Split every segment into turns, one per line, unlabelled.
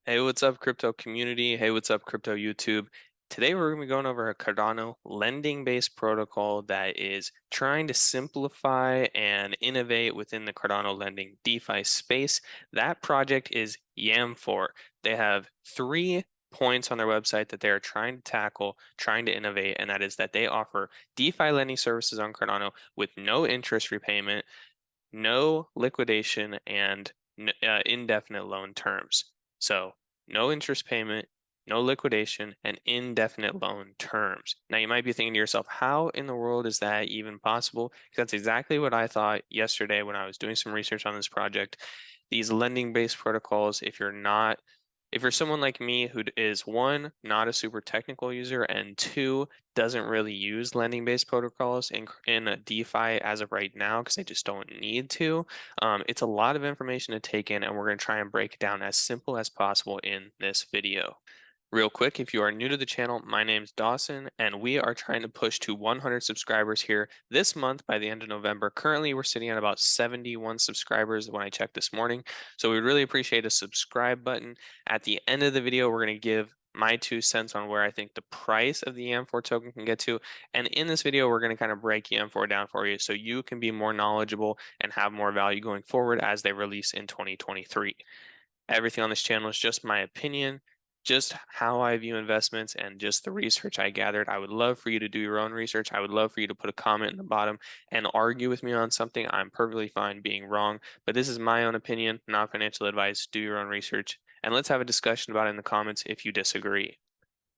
Hey, what's up, crypto community? Hey, what's up, crypto YouTube? Today, we're going to be going over a Cardano lending-based protocol that is trying to simplify and innovate within the Cardano lending DeFi space. That project is Yamfore. They have 3 points on their website that they're trying to tackle, trying to innovate, and that is that they offer DeFi lending services on Cardano with no interest repayment, no liquidation, and indefinite loan terms. So no interest payment, no liquidation, and indefinite loan terms. Now you might be thinking to yourself, how in the world is that even possible? Because that's exactly what I thought yesterday when I was doing some research on this project. These lending-based protocols, if you're someone like me who is one, not a super technical user, and two, doesn't really use lending-based protocols in a DeFi as of right now because I just don't need to. It's a lot of information to take in, and we're going to try and break it down as simple as possible in this video. Real quick, if you are new to the channel, my name's Dawson, and we are trying to push to 100 subscribers here this month by the end of November. Currently, we're sitting at about 71 subscribers when I checked this morning, so we'd really appreciate a subscribe button. At the end of the video, we're going to give my 2 cents on where I think the price of the Yamfore token can get to, and in this video, we're going to kind of break Yamfore down for you so you can be more knowledgeable and have more value going forward as they release in 2023. Everything on this channel is just my opinion, just how I view investments, and just the research I gathered. I would love for you to do your own research. I would love for you to put a comment in the bottom and argue with me on something. I'm perfectly fine being wrong, but this is my own opinion, not financial advice. Do your own research, and let's have a discussion about it in the comments if you disagree.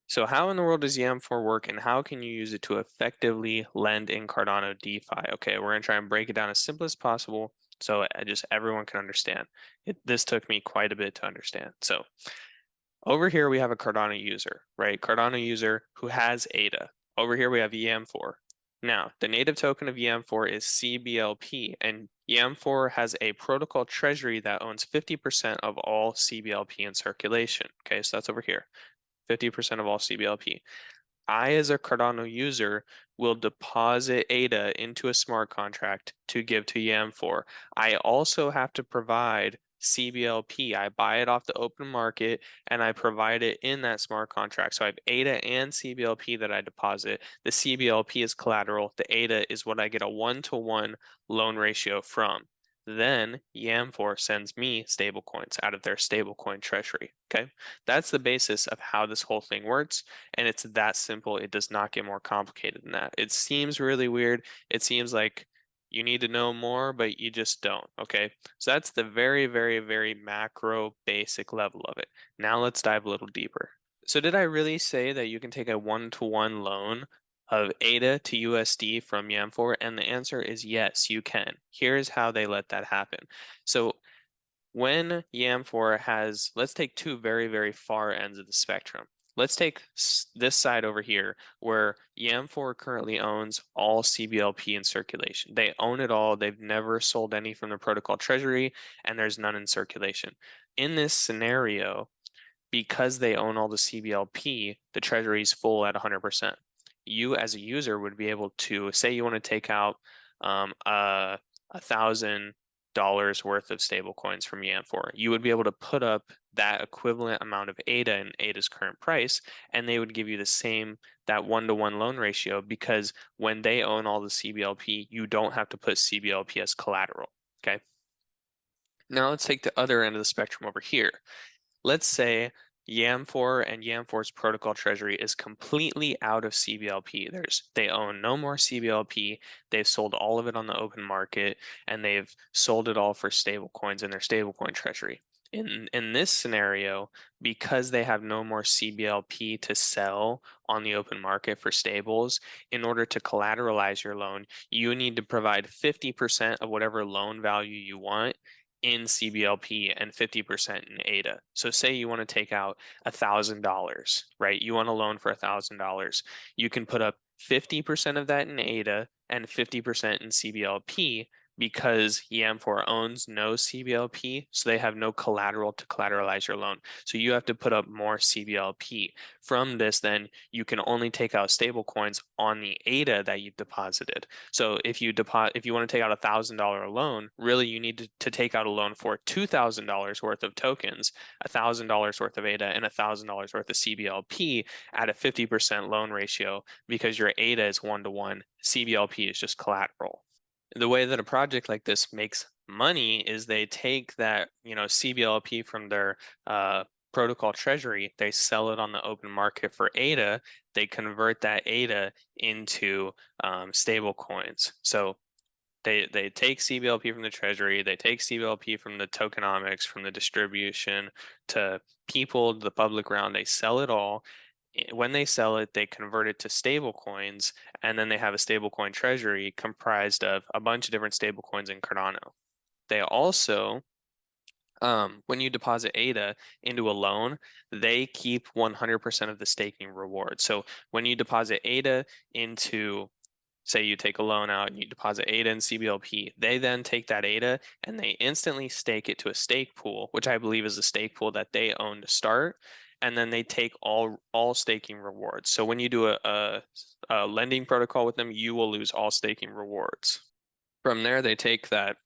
So how in the world does Yam4 work, and how can you use it to effectively lend in Cardano DeFi? Okay, we're going to try and break it down as simple as possible so just everyone can understand. This took me quite a bit to understand. So over here we have a Cardano user, right? Cardano user who has ADA. Over here we have Yam4. Now, the native token of Yam4 is CBLP, and Yam4 has a protocol treasury that owns 50% of all CBLP in circulation. Okay, so that's over here. 50% of all CBLP. I, as a Cardano user, will deposit ADA into a smart contract to give to Yam4. I also have to provide CBLP. I buy it off the open market and I provide it in that smart contract. So I have ADA and CBLP that I deposit. The CBLP is collateral. The ADA is what I get a 1-to-1 loan ratio from. Then Yamfor sends me stablecoins out of their stablecoin treasury. Okay, that's the basis of how this whole thing works, and it's that simple. It does not get more complicated than that. It seems really weird. It seems like you need to know more, but you just don't. Okay, so that's the very, very, very macro basic level of it. Now let's dive a little deeper. So did I really say that you can take a 1-to-1 loan of ADA to USD from Yamfor? And the answer is yes, you can. Here's how they let that happen. So when Yamfor has, let's take two very, very far ends of the spectrum. Let's take this side over here where Yamfor currently owns all CBLP in circulation. They own it all. They've never sold any from the protocol treasury, and there's none in circulation. In this scenario, because they own all the CBLP, the treasury is full at 100%. You as a user would be able to say you want to take out $1,000 worth of stable coins from Yamfor. You would be able to put up that equivalent amount of ADA in ADA's current price, and they would give you the same, that 1-to-1 loan ratio, because when they own all the CBLP, you don't have to put CBLP as collateral. Okay. Now let's take the other end of the spectrum over here. Let's say Yamfor and Yamfor's protocol treasury is completely out of CBLP. They own no more CBLP. They've sold all of it on the open market, and they've sold it all for stable coins in their stablecoin treasury. In this scenario, because they have no more CBLP to sell on the open market for stables, in order to collateralize your loan, you need to provide 50% of whatever loan value you want in CBLP and 50% in ADA. So say you want to take out $1,000, right? You want a loan for $1,000. You can put up 50% of that in ADA and 50% in CBLP, because Yamfore owns no CBLP, so they have no collateral to collateralize your loan. So you have to put up more CBLP. From this, then you can only take out stable coins on the ADA that you deposited. So if you want to take out $1,000 loan, really you need to take out a loan for $2,000 worth of tokens, $1,000 worth of ADA, and $1,000 worth of CBLP at a 50% loan ratio because your ADA is 1-to-1, CBLP is just collateral. The way that a project like this makes money is they take that, CBLP from their protocol treasury, they sell it on the open market for ADA, they convert that ADA into stable coins. So they take CBLP from the treasury, they take CBLP from the tokenomics, from the distribution to people, the public realm, they sell it all. When they sell it, they convert it to stable coins, and then they have a stablecoin treasury comprised of a bunch of different stablecoins in Cardano. They also, when you deposit ADA into a loan, they keep 100% of the staking reward. So when you deposit ADA into, say you take a loan out and you deposit ADA and CBLP, they then take that ADA and they instantly stake it to a stake pool, which I believe is a stake pool that they own to start. And then they take all staking rewards. So when you do a lending protocol with them, you will lose all staking rewards. From there, they take that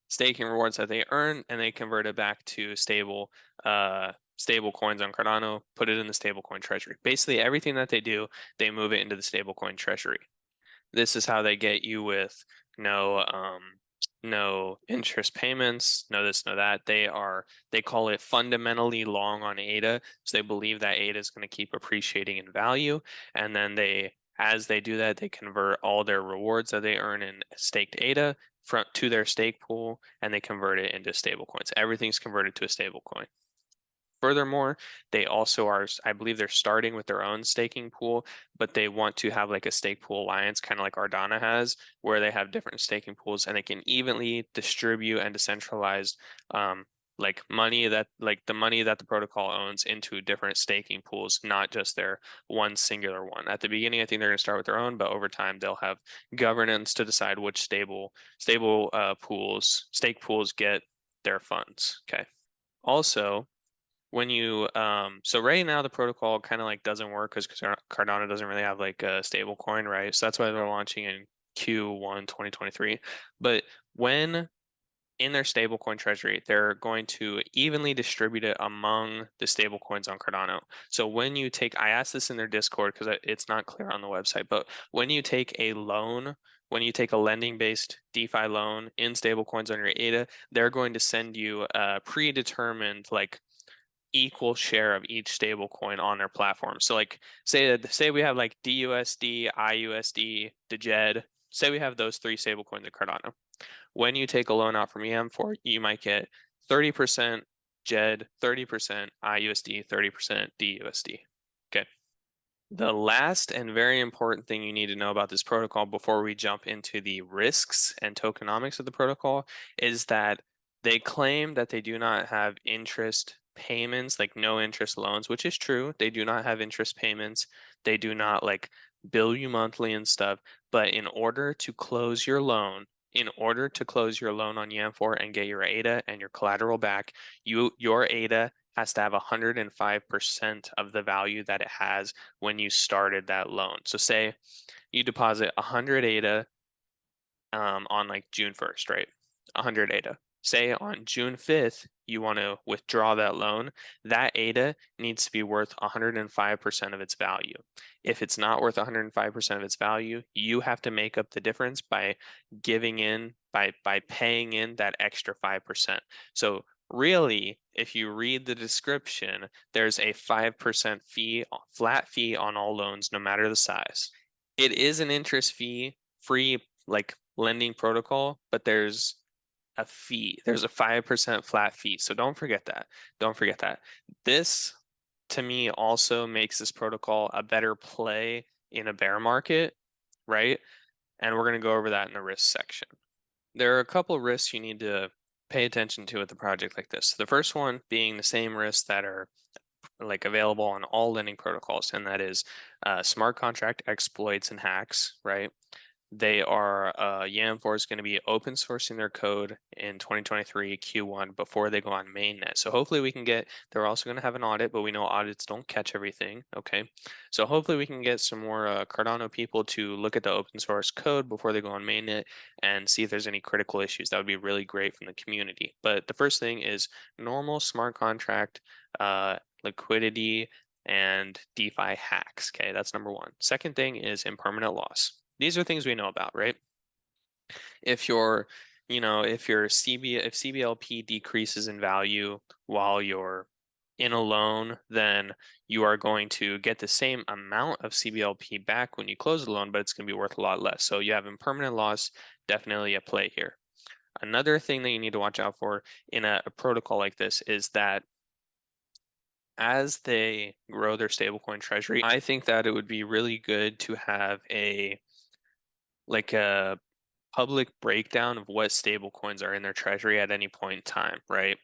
staking rewards that they earn and they convert it back to stable coins on Cardano, put it in the stablecoin treasury. Basically, everything that they do, they move it into the stablecoin treasury. This is how they get you with no interest payments, no this, no that. They call it fundamentally long on ADA, so they believe that ADA is going to keep appreciating in value, and then as they do that, they convert all their rewards that they earn in staked ADA to their stake pool, and they convert it into stable coins. Everything's converted to a stable coin. Furthermore, they also are, I believe they're starting with their own staking pool, but they want to have like a stake pool alliance, kind of like Cardano has, where they have different staking pools and they can evenly distribute and decentralize like the money that the protocol owns into different staking pools, not just their one singular one. At the beginning, I think they're going to start with their own, but over time they'll have governance to decide which stake pools get their funds. Okay. Also, when you so right now the protocol kind of like doesn't work because Cardano doesn't really have like a stable coin, right? So that's why they're launching in Q1 2023. But when in their stablecoin treasury, they're going to evenly distribute it among the stablecoins on Cardano. So when you take, I asked this in their Discord because it's not clear on the website, but when you take a loan, when you take a lending-based DeFi loan in stablecoins on your ADA, they're going to send you a predetermined like equal share of each stable coin on their platform. So like say we have like DUSD, IUSD, DJED. Say we have those three stable coins in Cardano. When you take a loan out from Yamfore, you might get 30% JED, 30% IUSD, 30% DUSD. Okay. The last and very important thing you need to know about this protocol before we jump into the risks and tokenomics of the protocol is that they claim that they do not have interest payments, like no interest loans, which is true. They do not have interest payments. They do not like bill you monthly and stuff. But in order to close your loan, on Yamfore and get your ADA and your collateral back, your ADA has to have 105% of the value that it has when you started that loan. So say you deposit 100 ADA on like June 1st, right? 100 ADA. Say on June 5th, you want to withdraw that loan, that ADA needs to be worth 105% of its value. If it's not worth 105% of its value, you have to make up the difference by paying in that extra 5%. So really, if you read the description, there's a 5% flat fee on all loans, no matter the size. It is an interest fee free like lending protocol, but there's a fee. There's a 5% flat fee. So don't forget that. Don't forget that. This to me also makes this protocol a better play in a bear market, right? And we're going to go over that in the risk section. There are a couple risks you need to pay attention to with a project like this. The first one being the same risks that are like available on all lending protocols, and that is smart contract exploits and hacks, right? Yamfore is going to be open sourcing their code in 2023 Q1 before they go on mainnet. So hopefully we can get, they're also going to have an audit, but we know audits don't catch everything. Okay. So hopefully we can get some more Cardano people to look at the open source code before they go on mainnet and see if there's any critical issues. That would be really great from the community. But the first thing is normal smart contract liquidity and DeFi hacks. Okay, that's number one. Second thing is impermanent loss. These are things we know about, right? If your, if your if CBLP decreases in value while you're in a loan, then you are going to get the same amount of CBLP back when you close the loan, but it's going to be worth a lot less. So you have impermanent loss, definitely a play here. Another thing that you need to watch out for in a protocol like this is that as they grow their stablecoin treasury, I think that it would be really good to have a public breakdown of what stablecoins are in their treasury at any point in time, right?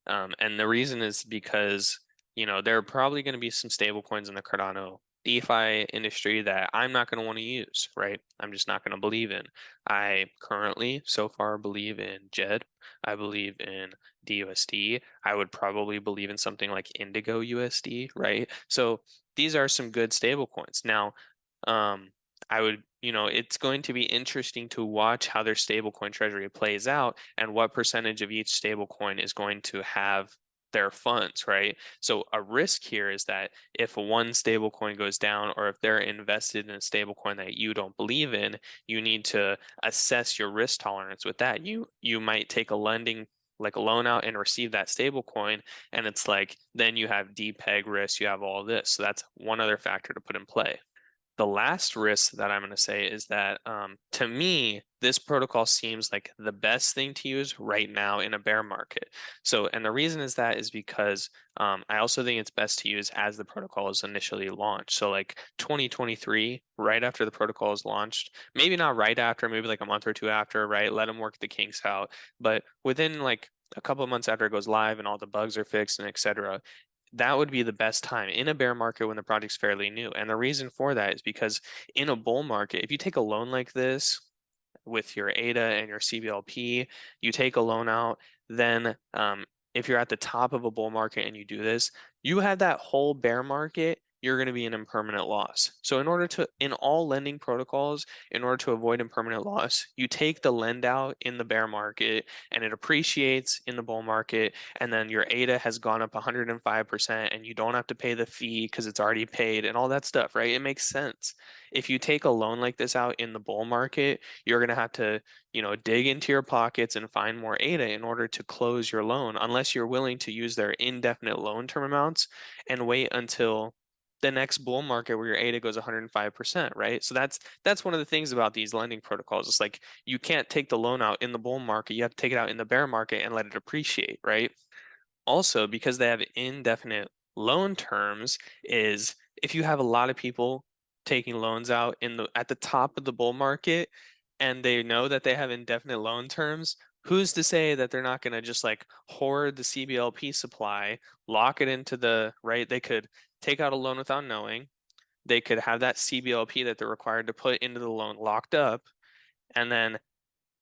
And the reason is because, there are probably going to be some stablecoins in the Cardano DeFi industry that I'm not going to want to use, right? I'm just not going to believe in. I currently, so far, believe in JED. I believe in DUSD. I would probably believe in something like Indigo USD, right? So these are some good stablecoins. Now, um, it's going to be interesting to watch how their stablecoin treasury plays out and what percentage of each stablecoin is going to have their funds, right? So a risk here is that if one stablecoin goes down or if they're invested in a stablecoin that you don't believe in, you need to assess your risk tolerance with that. You might take a lending like a loan out and receive that stablecoin, and it's like then you have depeg risk, you have all this. So that's one other factor to put in play. The last risk that I'm going to say is that to me, this protocol seems like the best thing to use right now in a bear market. So, and the reason is that is because I also think it's best to use as the protocol is initially launched. So, like 2023, right after the protocol is launched, maybe not right after, maybe like a month or two after, right? Let them work the kinks out. But within like a couple of months after it goes live and all the bugs are fixed and etc., that would be the best time in a bear market when the project's fairly new. And the reason for that is because in a bull market, if you take a loan like this with your ADA and your CBLP, you take a loan out, then if you're at the top of a bull market and you do this, you have that whole bear market, you're going to be in impermanent loss. So in all lending protocols, in order to avoid impermanent loss, you take the lend out in the bear market and it appreciates in the bull market, and then your ADA has gone up 105% and you don't have to pay the fee because it's already paid and all that stuff, right? It makes sense. If you take a loan like this out in the bull market, you're going to have to, dig into your pockets and find more ADA in order to close your loan, unless you're willing to use their indefinite loan term amounts and wait until the next bull market where your ADA goes 105%, right? So that's one of the things about these lending protocols. It's like you can't take the loan out in the bull market. You have to take it out in the bear market and let it appreciate, right? Also, because they have indefinite loan terms, is if you have a lot of people taking loans out at the top of the bull market and they know that they have indefinite loan terms, who's to say that they're not going to just like hoard the CBLP supply, lock it into right? They could take out a loan without knowing. They could have that CBLP that they're required to put into the loan locked up, and then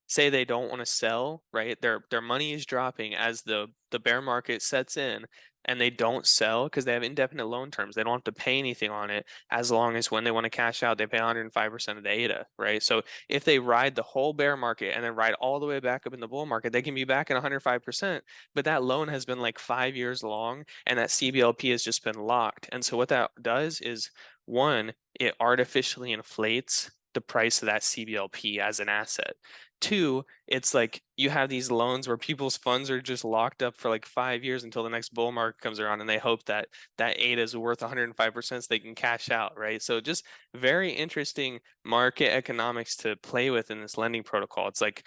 say they don't want to sell, right? Their money is dropping as the bear market sets in, and they don't sell because they have indefinite loan terms. They don't have to pay anything on it as long as when they want to cash out, they pay 105% of the ADA, right? So if they ride the whole bear market and then ride all the way back up in the bull market, they can be back at 105%, but that loan has been like 5 years long and that CBLP has just been locked. And so what that does is, one, it artificially inflates the price of that CBLP as an asset. Two, it's like you have these loans where people's funds are just locked up for like 5 years until the next bull market comes around, and they hope that that ADA is worth 105% so they can cash out, right? So just very interesting market economics to play with in this lending protocol. It's like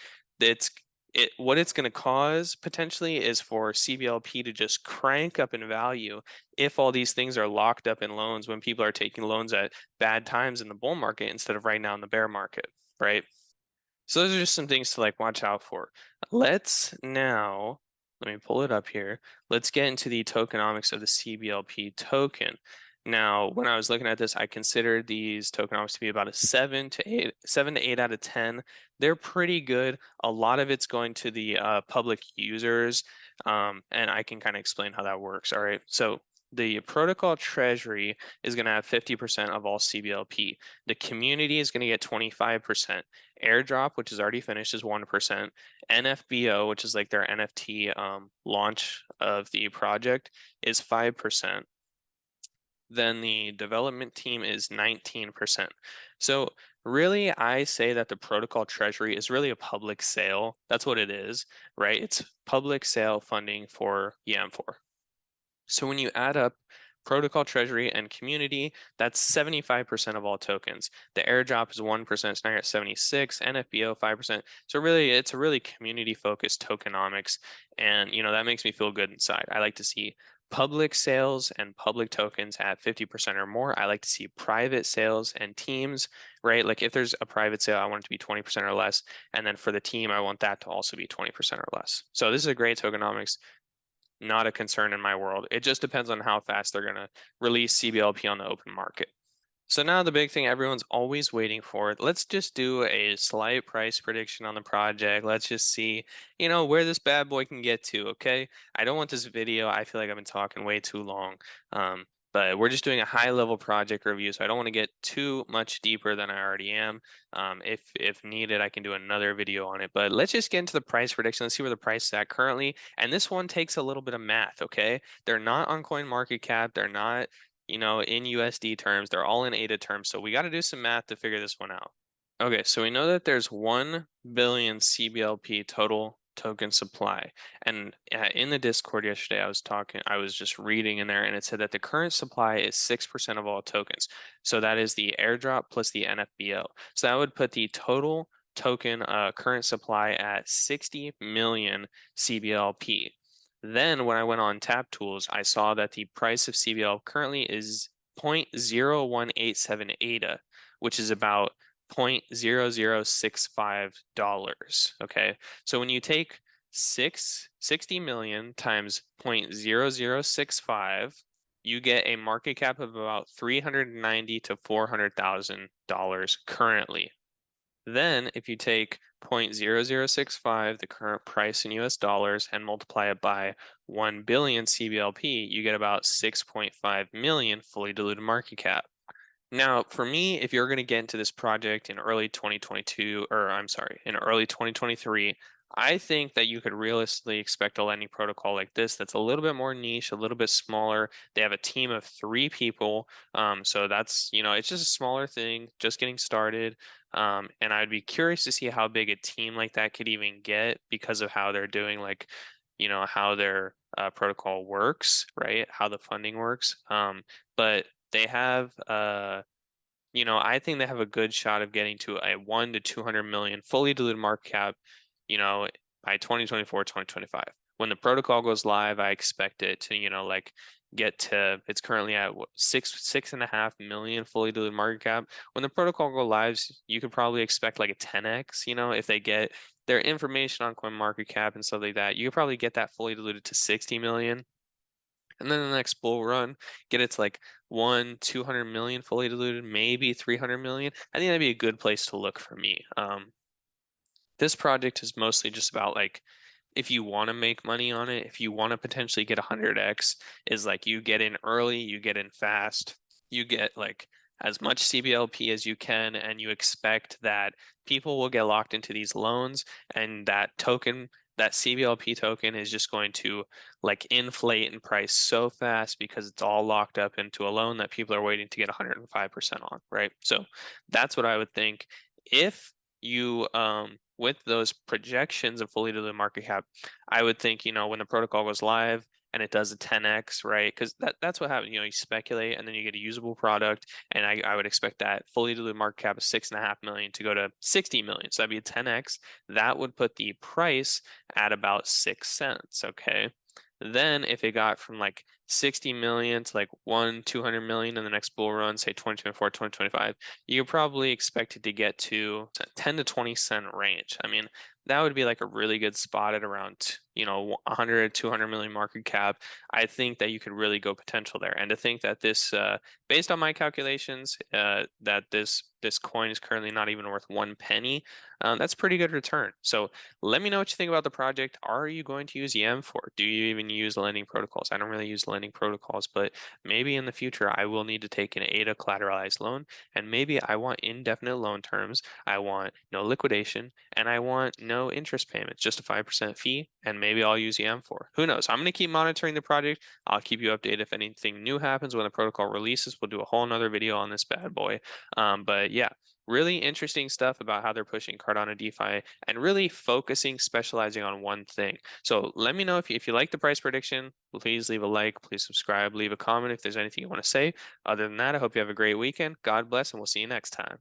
what it's going to cause potentially is for CBLP to just crank up in value if all these things are locked up in loans when people are taking loans at bad times in the bull market instead of right now in the bear market, right? So those are just some things to like watch out for. Let me pull it up here. Let's get into the tokenomics of the CBLP token. Now, when I was looking at this, I considered these tokenomics to be about a 7 to 8 out of 10. They're pretty good. A lot of it's going to the public users, and I can kind of explain how that works. All right. So the protocol treasury is going to have 50% of all CBLP. The community is going to get 25%. Airdrop, which is already finished, is 1%. NFBO, which is like their NFT launch of the project, is 5%. Then the development team is 19%. So really, I say that the protocol treasury is really a public sale. That's what it is, right? It's public sale funding for Yamfore. So when you add up protocol treasury and community, that's 75% of all tokens. The airdrop is 1%, so now you're at 76, NFBO 5%. So really, it's a really community focused tokenomics. And that makes me feel good inside. I like to see public sales and public tokens at 50% or more. I like to see private sales and teams, right? Like if there's a private sale, I want it to be 20% or less. And then for the team, I want that to also be 20% or less. So this is a great tokenomics, not a concern in my world. It just depends on how fast they're going to release CBLP on the open market. So now the big thing everyone's always waiting for, let's just do a slight price prediction on the project. Let's just see, where this bad boy can get to, okay? I don't want this video. I feel like I've been talking way too long. But we're just doing a high level project review, so I don't want to get too much deeper than I already am. If needed, I can do another video on it. But let's just get into the price prediction. Let's see where the price is at currently. And this one takes a little bit of math, okay? They're not on CoinMarketCap. They're not in USD terms. They're all in ADA terms. So we got to do some math to figure this one out. Okay, so we know that there's 1 billion CBLP total token supply. And in the Discord yesterday, I was just reading in there, and it said that the current supply is 6% of all tokens. So that is the airdrop plus the NFBO. So that would put the total token current supply at 60 million CBLP. Then when I went on Tap Tools, I saw that the price of CBL currently is 0.0187 ADA, which is about $0.0065. Okay. So when you take 60 million times 0.0065, you get a market cap of about 390 to $400,000 currently. Then if you take 0.0065, the current price in US dollars, and multiply it by 1 billion CBLP, you get about 6.5 million fully diluted market cap. Now, for me, if you're going to get into this project in early 2022, or I'm sorry, in early 2023, I think that you could realistically expect a lending protocol like this that's a little bit more niche, a little bit smaller. They have a team of 3 people. So that's, it's just a smaller thing, just getting started. And I'd be curious to see how big a team like that could even get because of how they're doing, like, how their protocol works, right? How the funding works. But they have I think they have a good shot of getting to a 1 to 200 million fully diluted market cap, by 2024, 2025. When the protocol goes live, I expect it to, like get to, it's currently at what, 6.5 million fully diluted market cap. When the protocol go live, you could probably expect like a 10x, if they get their information on CoinMarketCap and stuff like that, you could probably get that fully diluted to 60 million. And then the next bull run, get it to like 200 million fully diluted, maybe 300 million. I think that'd be a good place to look for me. This project is mostly just about like, if you want to make money on it, if you want to potentially get 100x, is like you get in early, you get in fast, you get like as much CBLP as you can, and you expect that people will get locked into these loans, and that CBLP token is just going to like inflate in price so fast because it's all locked up into a loan that people are waiting to get 105% on, right? So that's what I would think. If you with those projections of fully diluted market cap, I would think, when the protocol goes live and it does a 10x, right? Because that's what happens. You speculate and then you get a usable product. And I would expect that fully diluted market cap of 6.5 million to go to 60 million. So that'd be a 10x. That would put the price at about 6 cents. Okay. Then if it got from like 60 million to like 200 million in the next bull run, say 2024, 2025, you could probably expect it to get to 10 to 20 cent range. I mean, that would be like a really good spot at around, 100, 200 million market cap, I think that you could really go potential there. And to think that this, based on my calculations, that this coin is currently not even worth one penny, that's pretty good return. So let me know what you think about the project. Are you going to use Yamfore? Do you even use lending protocols? I don't really use lending protocols, but maybe in the future I will need to take an ADA collateralized loan, and maybe I want indefinite loan terms. I want no liquidation, and I want no interest payments, just a 5% fee, and maybe I'll use Yamfore. Who knows? I'm going to keep monitoring the project. I'll keep you updated if anything new happens when the protocol releases. We'll do a whole nother video on this bad boy. But yeah, really interesting stuff about how they're pushing Cardano DeFi and really focusing, specializing on one thing. So let me know if you like the price prediction. Please leave a like, please subscribe, leave a comment if there's anything you want to say. Other than that, I hope you have a great weekend. God bless, and we'll see you next time.